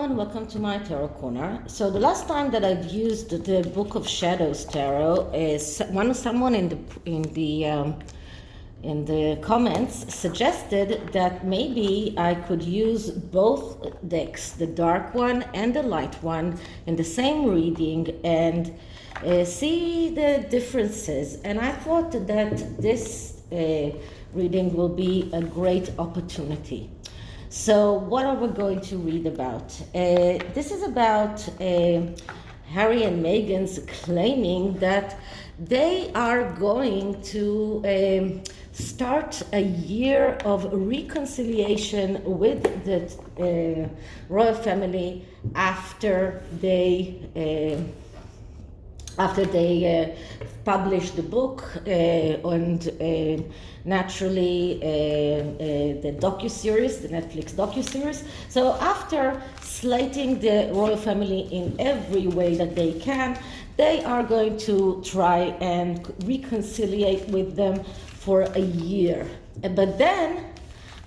everyone, welcome to my tarot corner. So the last time that I've used the Book of Shadows tarot is someone in the comments suggested that maybe I could use both decks, the dark one and the light one, in the same reading and see the differences. And I thought that this reading will be a great opportunity. So what are we going to read about? This is about Harry and Meghan's claiming that they are going to start a year of reconciliation with the royal family after they published the book and naturally the docuseries, the Netflix docuseries. So after slating the royal family in every way that they can, they are going to try and reconciliate with them for a year. But then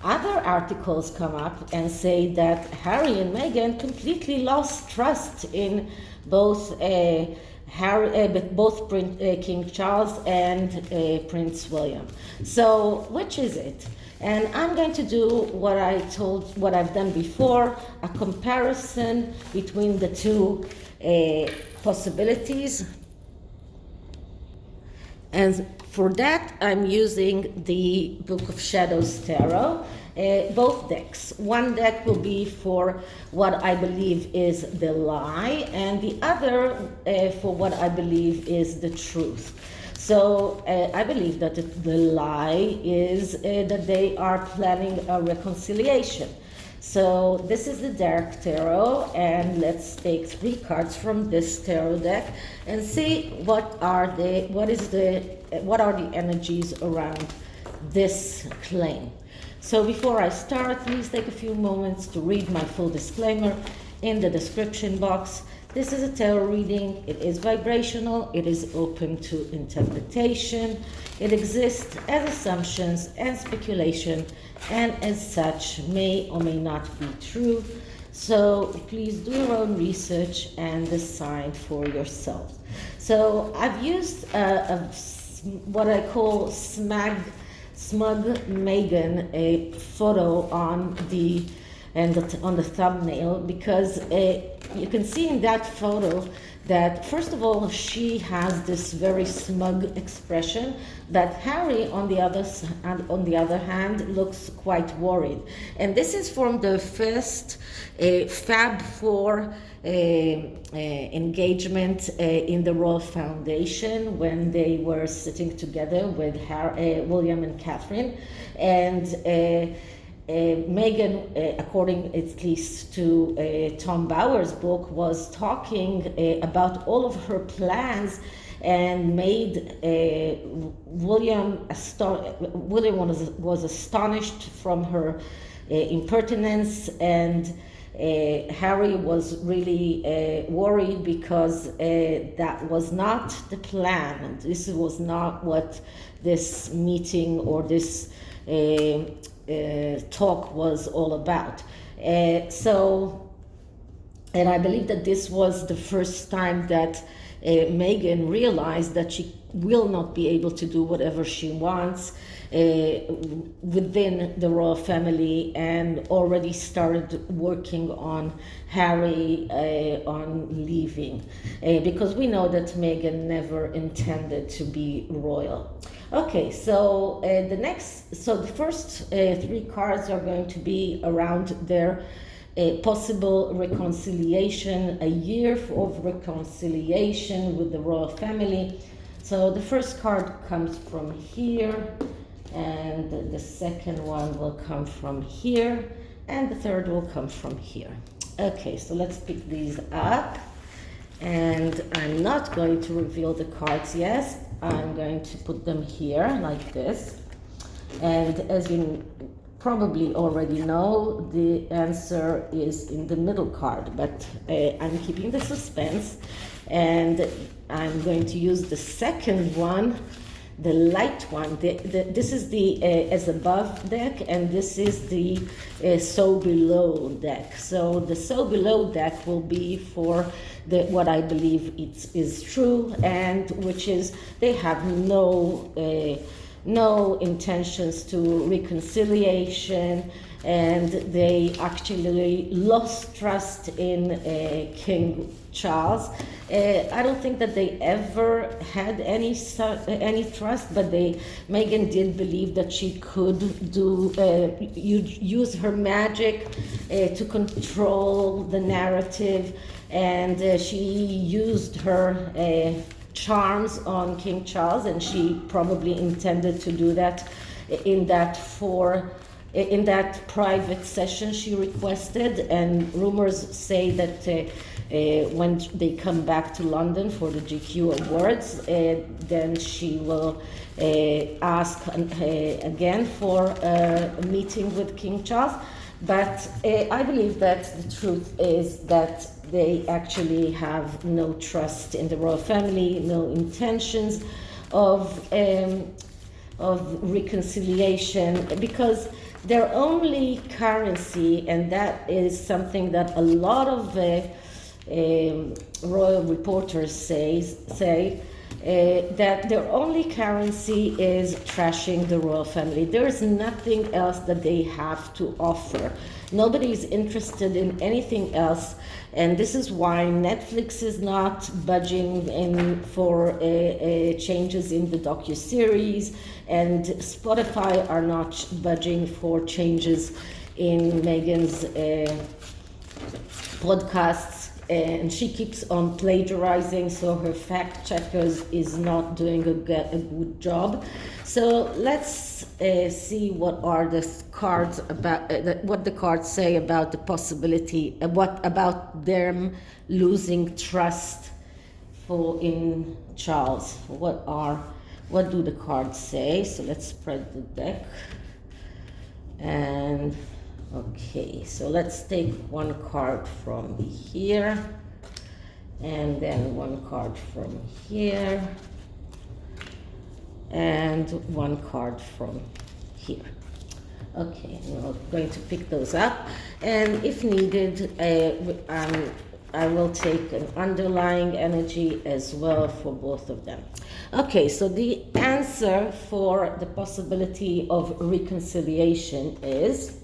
other articles come up and say that Harry and Meghan completely lost trust in both King Charles and Prince William. So which is it? And I'm going to do what I've done before, a comparison between the two possibilities. And for that, I'm using the Book of Shadows tarot. Both decks. One deck will be for what I believe is the lie, and the other for what I believe is the truth. So I believe that the lie is that they are planning a reconciliation. So this is the dark tarot, and let's take 3 cards from this tarot deck and see what are the energies around this claim. So before I start, please take a few moments to read my full disclaimer in the description box. This is a tarot reading. It is vibrational. It is open to interpretation. It exists as assumptions and speculation, and as such may or may not be true. So please do your own research and decide for yourself. So I've used what I call smug Meghan, a photo on the thumbnail, because you can see in that photo that first of all she has this very smug expression, that Harry on the other hand looks quite worried. And this is from the first Fab Four engagement in the Royal Foundation, when they were sitting together with William and Catherine, and Meghan, according at least to Tom Bauer's book, was talking about all of her plans and made William was astonished from her impertinence, and Harry was really worried because that was not the plan. This was not what this meeting or this talk was all about. And I believe that this was the first time that Meghan realized that she will not be able to do whatever she wants within the royal family, and already started working on Harry on leaving, because we know that Meghan never intended to be royal. Okay, so the first 3 cards are going to be around their possible reconciliation, a year of reconciliation with the royal family. So the first card comes from here, and the second one will come from here, and the third will come from here. Okay, so let's pick these up, and I'm not going to reveal the cards yet. I'm going to put them here like this, and as you probably already know, the answer is in the middle card, but I'm keeping the suspense, and I'm going to use the second one the light one. This is the as above deck, and this is the so below deck. So the so below deck will be for what I believe is true, and which is they have no intentions to reconciliation, and they actually lost trust in King Charles. I don't think that they ever had any trust, but Meghan did believe that she could use her magic to control the narrative, and she used her charms on King Charles, and she probably intended to do that in that private session she requested. And rumors say that when they come back to London for the GQ Awards, then she will ask again for a meeting with King Charles. But I believe that the truth is that they actually have no trust in the royal family, no intentions of reconciliation, because their only currency, and that is something that a lot of royal reporters say that their only currency is trashing the royal family. There is nothing else that they have to offer. Nobody is interested in anything else, and this is why Netflix is not budging for changes in the docuseries, and Spotify are not budging for changes in Meghan's podcasts. And she keeps on plagiarizing, so her fact checkers is not doing a good job. So let's see what are the cards about, what the cards say about the possibility, what about them losing trust in Charles. What do the cards say? So let's spread the deck. And okay, so let's take one card from here, and then one card from here, and one card from here. Okay, I'm going to pick those up, and if needed, I will take an underlying energy as well for both of them. Okay, so the answer for the possibility of reconciliation is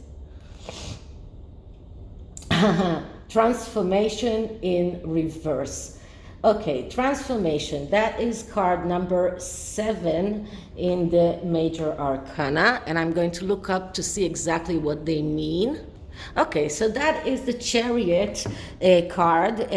transformation in reverse. Okay, transformation, that is card number 7 in the major arcana, and I'm going to look up to see exactly what they mean. Okay, so that is the Chariot card,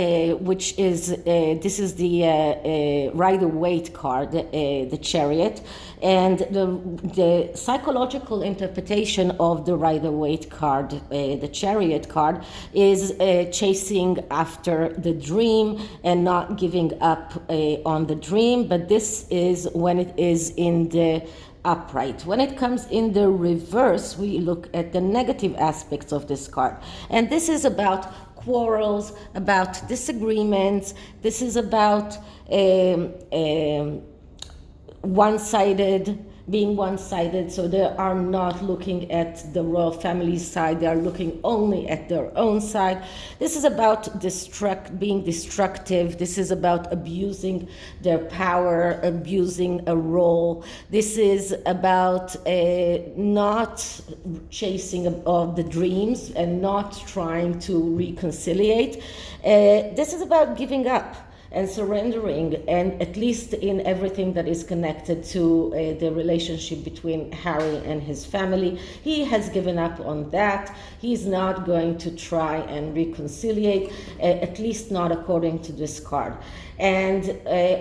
which is, this is the Rider-Waite card, the Chariot, and the psychological interpretation of the Rider-Waite card, the Chariot card, is chasing after the dream and not giving up on the dream, but this is when it is in the upright. When it comes in the reverse, we look at the negative aspects of this card, and this is about quarrels, about disagreements. This is about being one-sided, so they are not looking at the royal family side, they are looking only at their own side. This is about being destructive. This is about abusing their power, abusing a role. This is about not chasing of the dreams and not trying to reconciliate. This is about giving up and surrendering, and at least in everything that is connected to the relationship between Harry and his family. He has given up on that. He's not going to try and reconciliate, at least not according to this card. And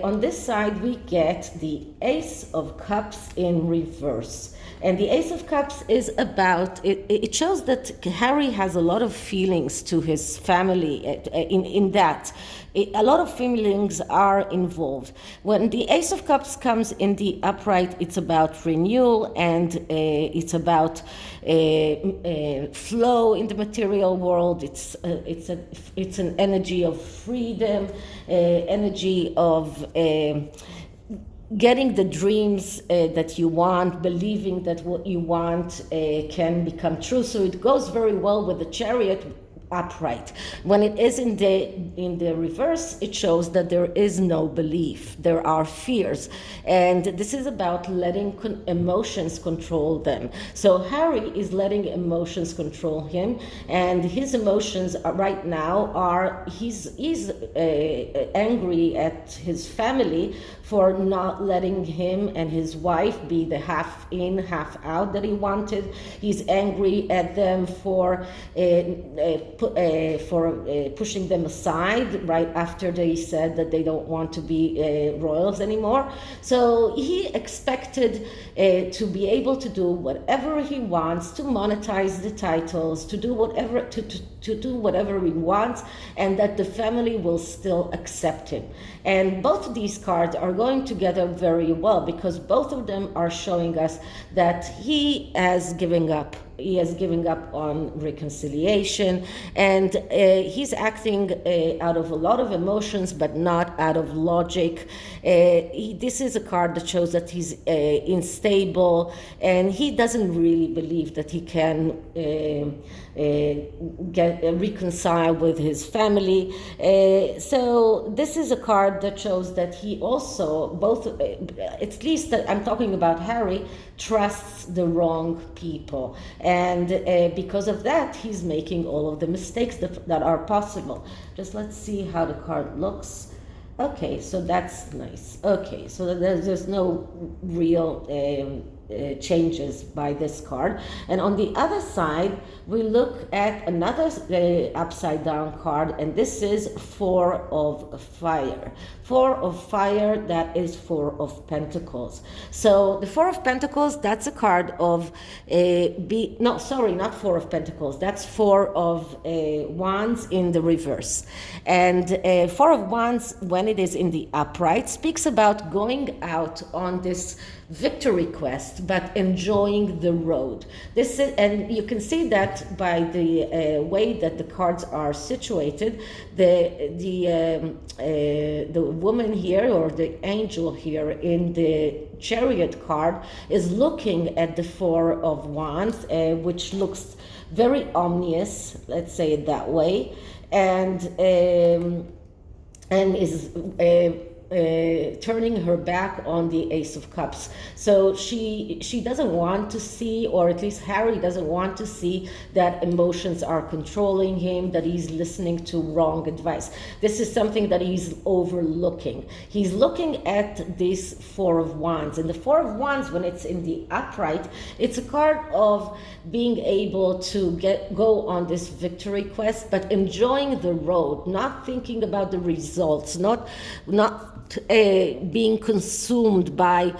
on this side, we get the Ace of Cups in reverse. And the Ace of Cups is about, it shows that Harry has a lot of feelings to his family in that. A lot of feelings are involved. When the Ace of Cups comes in the upright, it's about renewal, and it's about flow in the material world. It's an energy of freedom, energy of getting the dreams that you want, believing that what you want can become true. So it goes very well with the Chariot upright. When it is in the reverse, it shows that there is no belief. There are fears, and this is about letting emotions control them. So Harry is letting emotions control him, and his emotions right now are he's angry at his family for not letting him and his wife be the half in, half out that he wanted. He's angry at them for pushing them aside right after they said that they don't want to be royals anymore. So he expected to be able to do whatever he wants, to monetize the titles, to do whatever to do whatever he wants, and that the family will still accept him. And both of these cards are going together very well, because both of them are showing us that he has given up. He has given up on reconciliation, and he's acting out of a lot of emotions, but not out of logic. This is a card that shows that he's unstable, and he doesn't really believe that he can reconcile with his family. So this is a card that shows that he also, at least that I'm talking about Harry, trusts the wrong people. And because of that, he's making all of the mistakes that are possible. Just let's see how the card looks. Okay, so that's nice. Okay, so there's no real changes by this card. And on the other side, we look at another upside down card, and this is Four of Fire. Four of Fire, that is Four of Pentacles. So the Four of Pentacles, that's a card of not Four of Pentacles, that's Four of Wands in the reverse. And Four of Wands, when it is in the upright, speaks about going out on this victory quest, but enjoying the road. This is, and you can see that by the way that the cards are situated. The woman here, or the angel here in the Chariot card, is looking at the Four of Wands, which looks very ominous, let's say it that way, and is turning her back on the Ace of Cups. So she doesn't want to see, or at least Harry doesn't want to see, that emotions are controlling him, that he's listening to wrong advice. This is something that he's overlooking. He's looking at this Four of Wands, and the Four of Wands, when it's in the upright, it's a card of being able to go on this victory quest, but enjoying the road, not thinking about the results, not being consumed by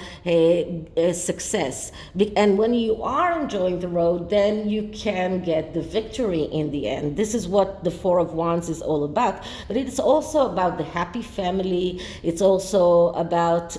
success. And when you are enjoying the road, then you can get the victory in the end. This is what the Four of Wands is all about. But it's also about the happy family. It's also about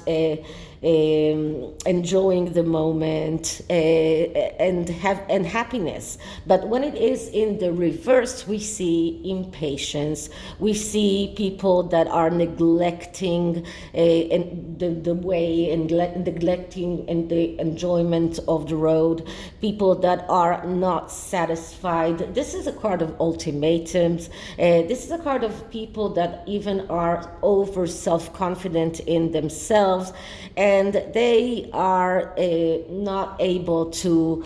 enjoying the moment and happiness. But when it is in the reverse, we see impatience. We see people that are neglecting the way, and neglecting and the enjoyment of the road. People that are not satisfied. This is a card of ultimatums. This is a card of people that even are over self-confident in themselves, and they are not able to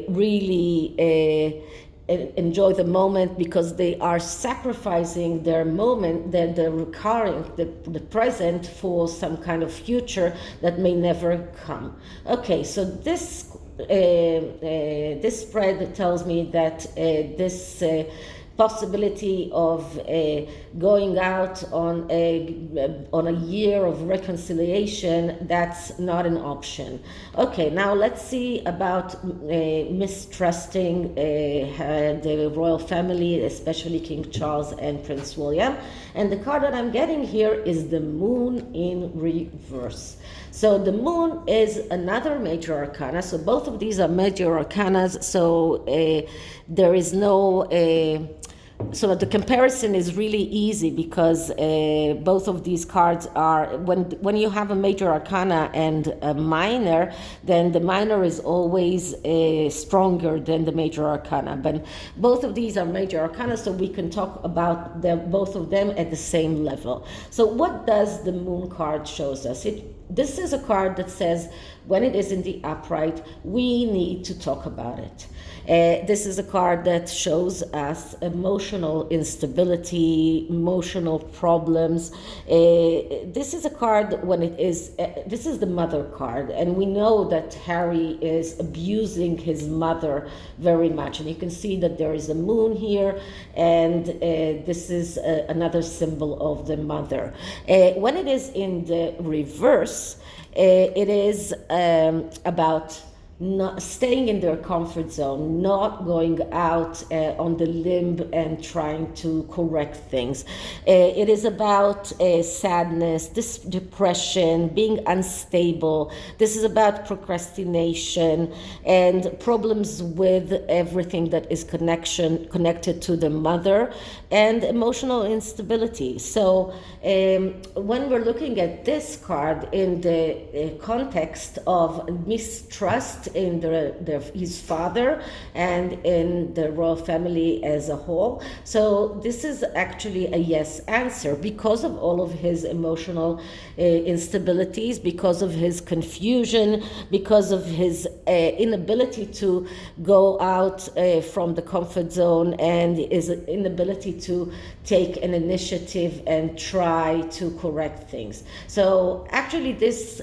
really enjoy the moment, because they are sacrificing their moment, the present, for some kind of future that may never come. Okay, so this spread tells me that this possibility of going out on a year of reconciliation, that's not an option. Okay, now let's see about mistrusting the royal family, especially King Charles and Prince William. And the card that I'm getting here is the Moon in reverse. So the Moon is another major arcana. So both of these are major arcanas. So there is no So the comparison is really easy because both of these cards are, when you have a major arcana and a minor, then the minor is always stronger than the major arcana. But both of these are major arcana, so we can talk about both of them at the same level. So what does the moon card shows us? This is a card that says when it is in the upright, we need to talk about it. This is a card that shows us emotional instability, emotional problems. This is a card when it is, this is the mother card, and we know that Harry is abusing his mother very much. And you can see that there is a moon here, and this is another symbol of the mother. When it is in the reverse, it is about not staying in their comfort zone, not going out on the limb and trying to correct things. It is about sadness, depression, being unstable. This is about procrastination and problems with everything that is connected to the mother, and emotional instability. So when we're looking at this card in the context of mistrust in his father and in the royal family as a whole. So this is actually a yes answer because of all of his emotional instabilities, because of his confusion, because of his inability to go out from the comfort zone, and his inability to take an initiative and try to correct things. So actually this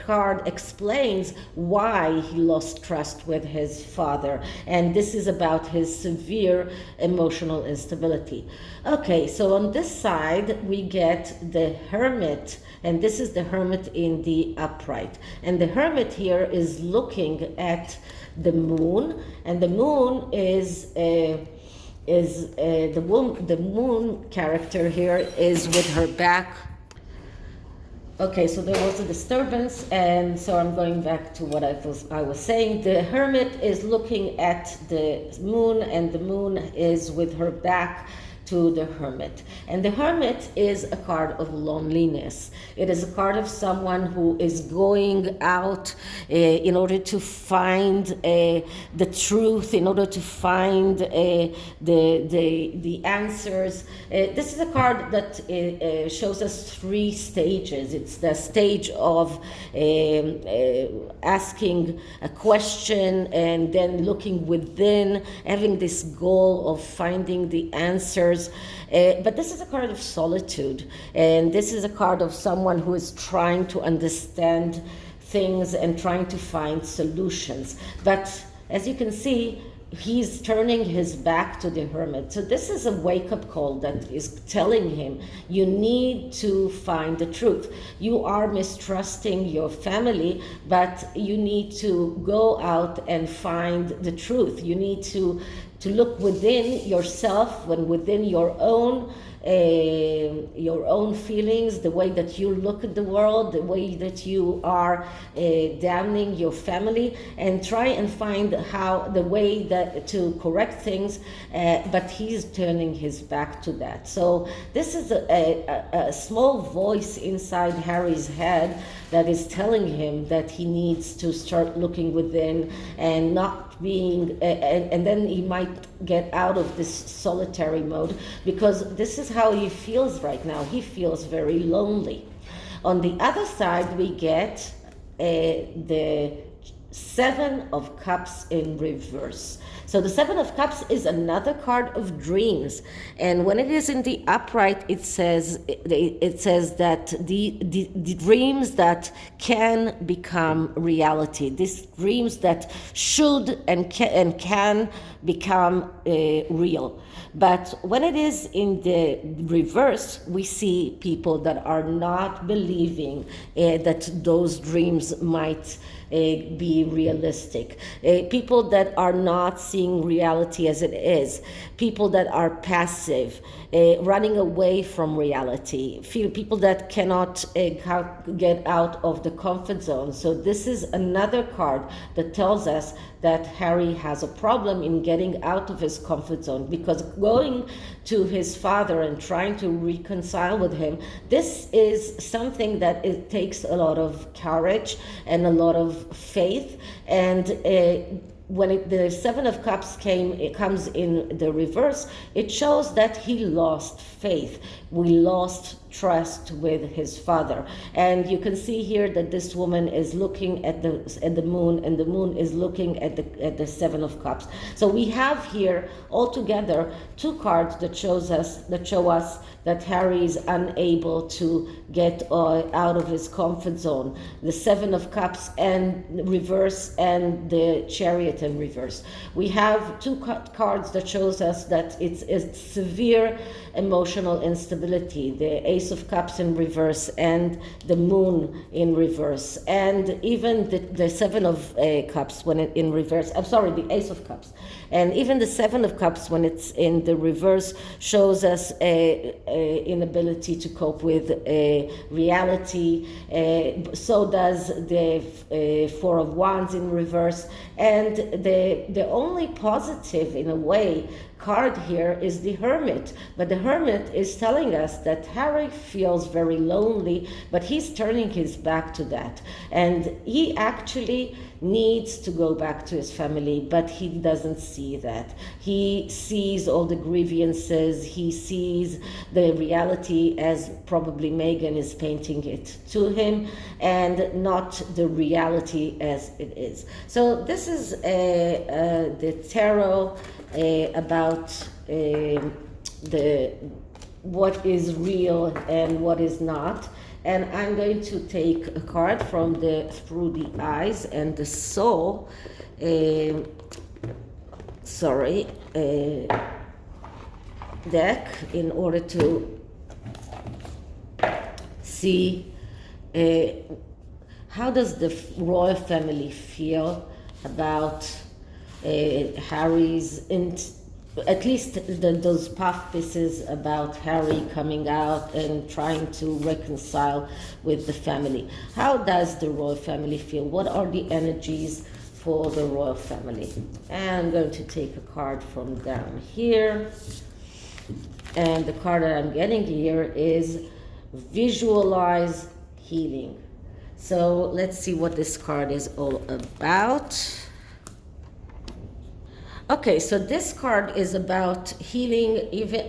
card explains why he lost trust with his father, and this is about his severe emotional instability. Okay, so on this side we get the Hermit, and this is the Hermit in the upright, and the Hermit here is looking at the moon, and the moon is the moon character here is with her back. Okay, so there was a disturbance, and so I'm going back to what I was saying. The Hermit is looking at the moon, and the moon is with her back to the Hermit. And the Hermit is a card of loneliness. It is a card of someone who is going out in order to find the truth, in order to find the answers. This is a card that shows us three stages. It's the stage of asking a question and then looking within, having this goal of finding the answers. But this is a card of solitude, and this is a card of someone who is trying to understand things and trying to find solutions. But as you can see, he's turning his back to the Hermit. So this is a wake-up call that is telling him, you need to find the truth. You are mistrusting your family, but you need to go out and find the truth. You need to look within yourself and within your own feelings, the way that you look at the world, the way that you are damning your family, and try and find the way that to correct things, but he's turning his back to that. So this is a small voice inside Harry's head that is telling him that he needs to start looking within and not being, and then he might get out of this solitary mode, because this is how he feels right now. He feels very lonely. On the other side, we get the Seven of Cups in reverse. So the Seven of Cups is another card of dreams, and when it is in the upright, it says that the dreams that can become reality, these dreams that should and can become real. But when it is in the reverse, we see people that are not believing that those dreams might be realistic. People that are not seeing seeing reality as it is, people that are passive, running away from reality, people that cannot get out of the comfort zone. So this is another card that tells us that Harry has a problem in getting out of his comfort zone, because going to his father and trying to reconcile with him, this is something that it takes a lot of courage and a lot of faith. And when the Seven of Cups comes in the reverse, it shows that he lost faith. We lost trust with his father. And you can see here that this woman is looking at the moon, and the moon is looking at the Seven of Cups. So we have here altogether two cards that show us that Harry is unable to get out of his comfort zone. The Seven of Cups and reverse, and the Chariot in reverse. We have two cards that shows us that it's severe emotional instability. The Ace of Cups in reverse and the Moon in reverse, and even the Seven of Cups when it in reverse. I'm sorry, the Ace of Cups, and even the Seven of Cups when it's in the reverse shows us a inability to cope with reality. So does the Four of Wands in reverse, and the only positive in a way card here is the Hermit. But the Hermit is telling us that Harry feels very lonely, but he's turning his back to that, and he actually needs to go back to his family, but he doesn't see that. He sees all the grievances, he sees the reality as probably Meghan is painting it to him, and not the reality as it is. So this is the tarot about what is real and what is not. And I'm going to take a card from Through the Eyes and the Soul, deck, in order to see how does the royal family feel about Harry's, at least those puff pieces about Harry coming out and trying to reconcile with the family. How does the royal family feel? What are the energies for the royal family? And I'm going to take a card from down here. And the card that I'm getting here is Visualize Healing. So let's see what this card is all about. Okay, so this card is about healing even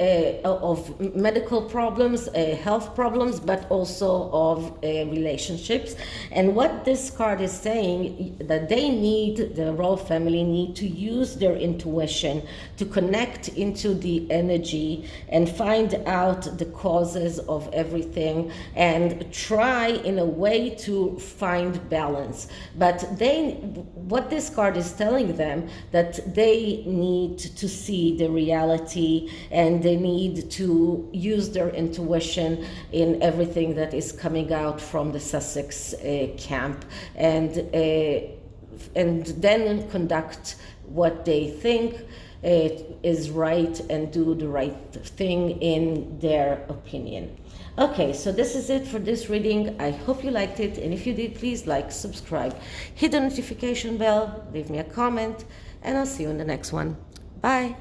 of medical problems, health problems, but also of relationships. And what this card is saying, that the royal family need to use their intuition to connect into the energy and find out the causes of everything and try in a way to find balance. But what this card is telling them, that they need to see the reality, and they need to use their intuition in everything that is coming out from the Sussex camp, and then conduct what they think is right and do the right thing in their opinion. Okay, so this is it for this reading. I hope you liked it, and if you did, please like, subscribe, hit the notification bell, leave me a comment, and I'll see you in the next one. Bye.